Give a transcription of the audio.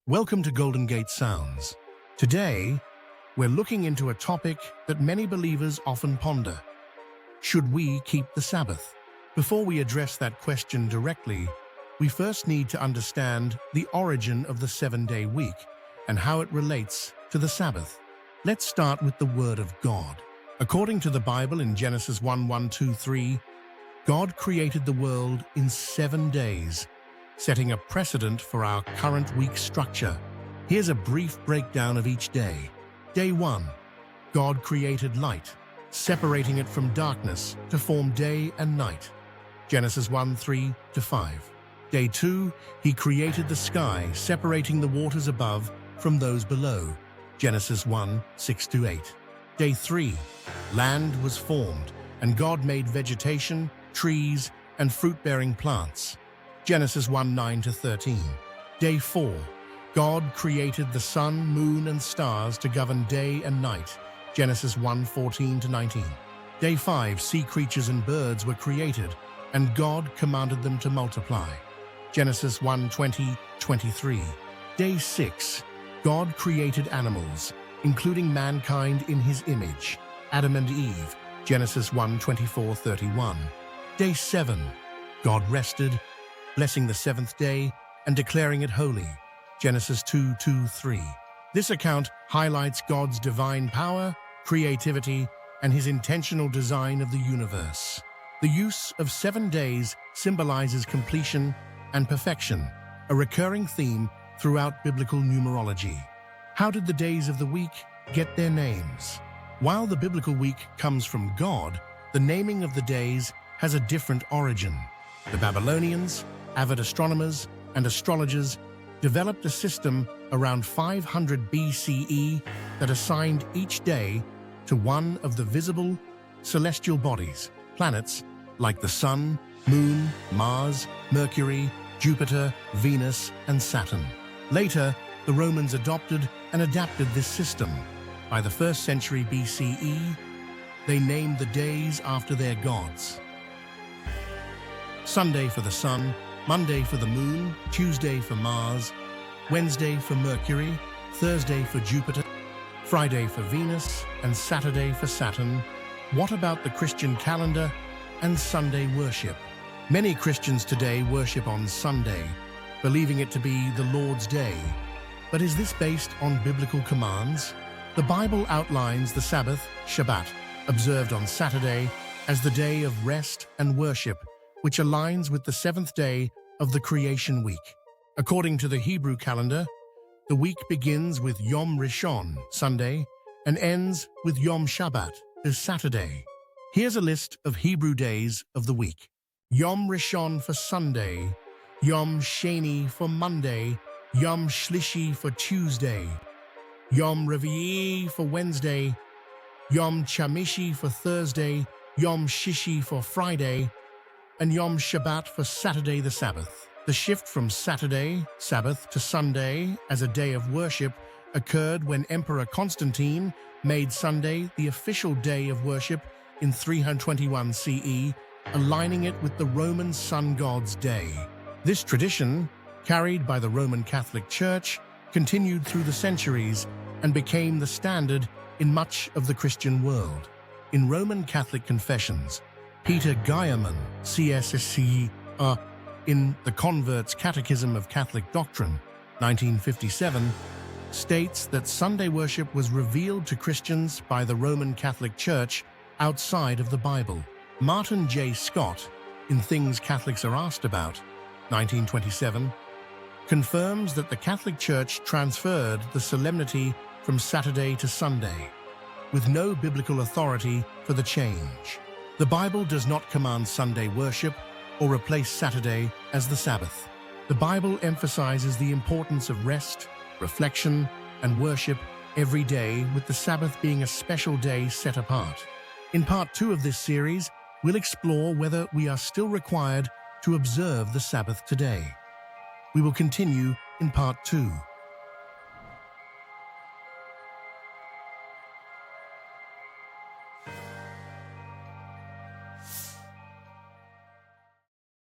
Welcome to Golden Gate Sounds. Today, we're looking into a topic that many believers often ponder. Should we keep the Sabbath? Before we address that question directly, we first need to understand the origin of the 7-day week and how it relates to the Sabbath. Let's start with the Word of God. According to the Bible in Genesis 1:1-2-3, God created the world in 7 days, setting a precedent for our current week structure. Here's a brief breakdown of each day. Day 1. God created light, separating it from darkness to form day and night. Genesis 1:3-5. Day 2. He created the sky, separating the waters above from those below. Genesis 1:6-8. Day 3. Land was formed, and God made vegetation, trees, and fruit-bearing plants. Genesis 1:9-13. Day 4. God created the sun, moon, and stars to govern day and night. Genesis 1:14-19. Day 5. Sea creatures and birds were created, and God commanded them to multiply. Genesis 1:20-23. Day 6. God created animals, including mankind in his image, Adam and Eve. Genesis 1:24-31. Day 7. God rested, blessing the seventh day and declaring it holy. Genesis 2:2-3. This account highlights God's divine power, creativity, and his intentional design of the universe. The use of 7 days symbolizes completion and perfection, a recurring theme throughout biblical numerology. How did the days of the week get their names? While the biblical week comes from God, the naming of the days has a different origin. The Babylonians, avid astronomers, and astrologers developed a system around 500 BCE that assigned each day to one of the visible celestial bodies, planets like the Sun, Moon, Mars, Mercury, Jupiter, Venus, and Saturn. Later, the Romans adopted and adapted this system. By the 1st century BCE, they named the days after their gods. Sunday for the Sun, Monday for the Moon, Tuesday for Mars, Wednesday for Mercury, Thursday for Jupiter, Friday for Venus, and Saturday for Saturn. What about the Christian calendar and Sunday worship? Many Christians today worship on Sunday, believing it to be the Lord's Day. But is this based on biblical commands? The Bible outlines the Sabbath, Shabbat, observed on Saturday as the day of rest and worship, which aligns with the 7th day of the creation week. According to the Hebrew calendar, the week begins with Yom Rishon, Sunday, and ends with Yom Shabbat, Saturday. Here's a list of Hebrew days of the week. Yom Rishon for Sunday, Yom Sheni for Monday, Yom Shlishi for Tuesday, Yom Revi'i for Wednesday, Yom Chamishi for Thursday, Yom Shishi for Friday, and Yom Shabbat for Saturday the Sabbath. The shift from Saturday, Sabbath, to Sunday as a day of worship occurred when Emperor Constantine made Sunday the official day of worship in 321 CE, aligning it with the Roman sun god's day. This tradition, carried by the Roman Catholic Church, continued through the centuries and became the standard in much of the Christian world. In Roman Catholic confessions, Peter Geiermann, CSSC, in The Convert's Catechism of Catholic Doctrine, 1957, states that Sunday worship was revealed to Christians by the Roman Catholic Church outside of the Bible. Martin J. Scott, in Things Catholics Are Asked About, 1927, confirms that the Catholic Church transferred the solemnity from Saturday to Sunday, with no biblical authority for the change. The Bible does not command Sunday worship or replace Saturday as the Sabbath. The Bible emphasizes the importance of rest, reflection, and worship every day, with the Sabbath being a special day set apart. In part 2 of this series, we'll explore whether we are still required to observe the Sabbath today. We will continue in part 2.